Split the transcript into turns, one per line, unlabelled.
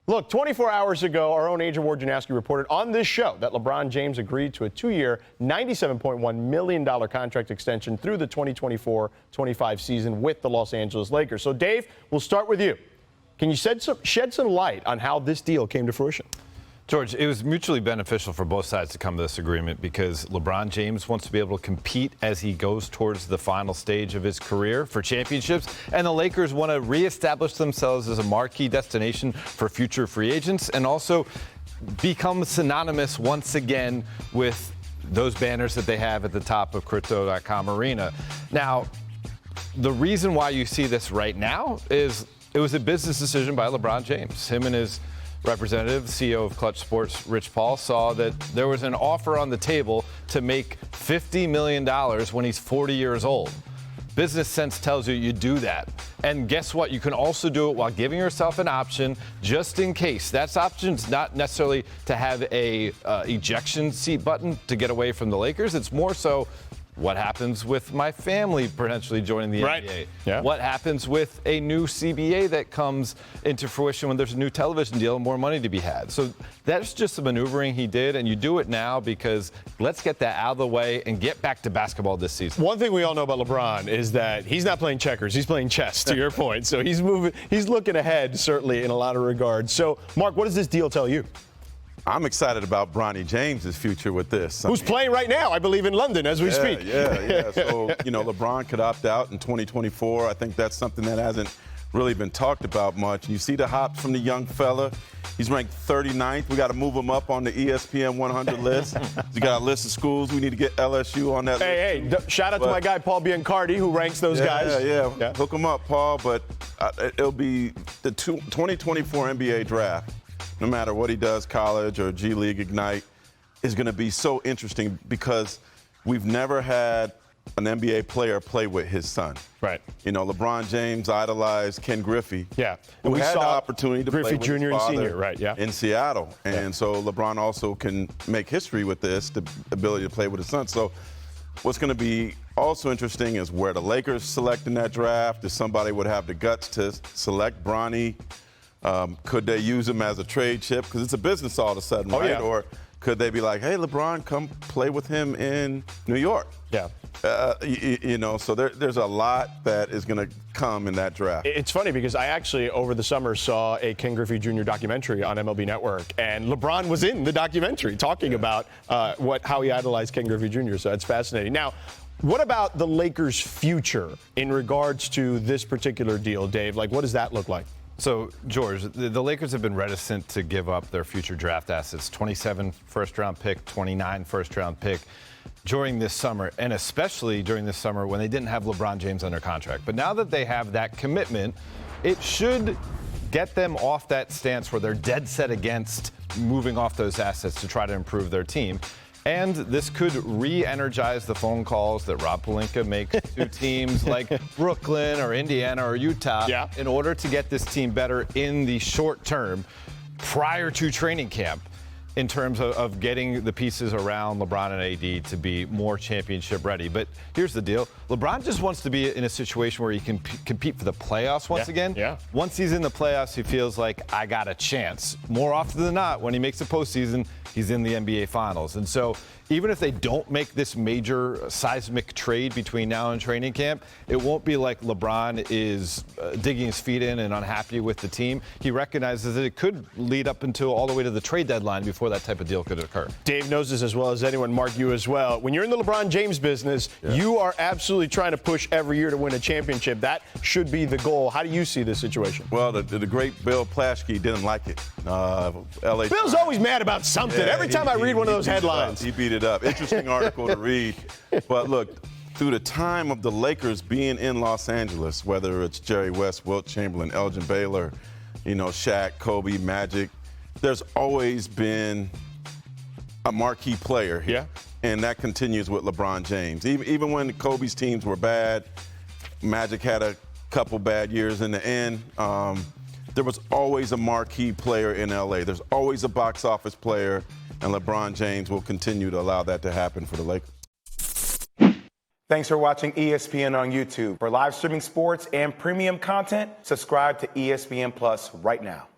Look, 24 hours ago, our own Adrian Wojnarowski reported on this show that LeBron James agreed to a 2-year, $97.1 million contract extension through the 2024-25 season with the Los Angeles Lakers. So, Dave, we'll start with you. Can you shed some light on how this deal came to fruition?
George, it was mutually beneficial for both sides to come to this agreement because LeBron James wants to be able to compete as he goes towards the final stage of his career for championships, and the Lakers want to reestablish themselves as a marquee destination for future free agents and also become synonymous once again with those banners that they have at the top of Crypto.com Arena. Now, the reason why you see this right now is it was a business decision by LeBron James. Him and his representative, CEO of Clutch Sports, Rich Paul, saw that there was an offer on the table to make $50 million when he's 40 years old. Business sense tells you do that. And guess what? You can also do it while giving yourself an option just in case. That option's not necessarily to have a ejection seat button to get away from the Lakers. It's more so, what happens with my family potentially joining the NBA?
Yeah.
What happens with a new CBA that comes into fruition when there's a new television deal and more money to be had? So that's just the maneuvering he did, and you do it now because let's get that out of the way and get back to basketball this season.
One thing we all know about LeBron is that he's not playing checkers. He's playing chess, to your point. So he's looking ahead, certainly, in a lot of regards. So, Mark, what does this deal tell you?
I'm excited about Bronny James' future with this.
Who's playing right now, I believe, in London as we speak.
Yeah. So, LeBron could opt out in 2024. I think that's something that hasn't really been talked about much. You see the hops from the young fella. He's ranked 39th. We got to move him up on the ESPN 100 list. You got a list of schools. We need to get LSU on that list.
Hey, shout out to my guy, Paul Biancardi, who ranks those guys.
Yeah. Hook him up, Paul. But it'll be the 2024 NBA draft. No matter what he does, college or G League Ignite, is going to be so interesting because we've never had an NBA player play with his son.
Right.
LeBron James idolized Ken Griffey.
Yeah.
And we had the opportunity to
Griffey
play with
Jr.
his father
and Senior, right? Yeah.
In Seattle. And so LeBron also can make history with this, the ability to play with his son. So what's going to be also interesting is where the Lakers select in that draft. If somebody would have the guts to select Bronny. Could they use him as a trade chip? Because it's a business all of a sudden, right?
Yeah.
Or could they be like, hey, LeBron, come play with him in New York?
Yeah.
So there's a lot that is going to come in that draft.
It's funny because I actually, over the summer, saw a Ken Griffey Jr. documentary on MLB Network, and LeBron was in the documentary talking about how he idolized Ken Griffey Jr., so it's fascinating. Now, what about the Lakers' future in regards to this particular deal, Dave? Like, what does that look like?
So, George, the Lakers have been reticent to give up their future draft assets, 27 first-round pick, 29 first-round pick during this summer, and especially during this summer when they didn't have LeBron James under contract. But now that they have that commitment, it should get them off that stance where they're dead set against moving off those assets to try to improve their team. And this could re-energize the phone calls that Rob Pelinka makes to teams like Brooklyn or Indiana or Utah in order to get this team better in the short term prior to training camp in terms of getting the pieces around LeBron and AD to be more championship ready. But here's the deal. LeBron just wants to be in a situation where he can compete for the playoffs once again.
Yeah.
Once he's in the playoffs, he feels like, I got a chance. More often than not, when he makes the postseason, he's in the NBA Finals. And so even if they don't make this major seismic trade between now and training camp, it won't be like LeBron is digging his feet in and unhappy with the team. He recognizes that it could lead up until all the way to the trade deadline before that type of deal could occur.
Dave knows this as well as anyone. Mark, you as well. When you're in the LeBron James business, you are absolutely trying to push every year to win a championship. That should be the goal. How do you see this situation?
Well, the great Bill Plaschke didn't like it. LA
Bill's always mad about something. Every time I read one of those headlines.
He beat it up. Interesting article to read. But look, through the time of the Lakers being in Los Angeles, whether it's Jerry West, Wilt Chamberlain, Elgin Baylor, Shaq, Kobe, Magic, there's always been a marquee player here.
Yeah.
And that continues with LeBron James. Even when Kobe's teams were bad, Magic had a couple bad years in the end. There was always a marquee player in LA. There's always a box office player, and LeBron James will continue to allow that to happen for the Lakers.
Thanks for watching ESPN on YouTube. For live streaming sports and premium content, subscribe to ESPN Plus right now.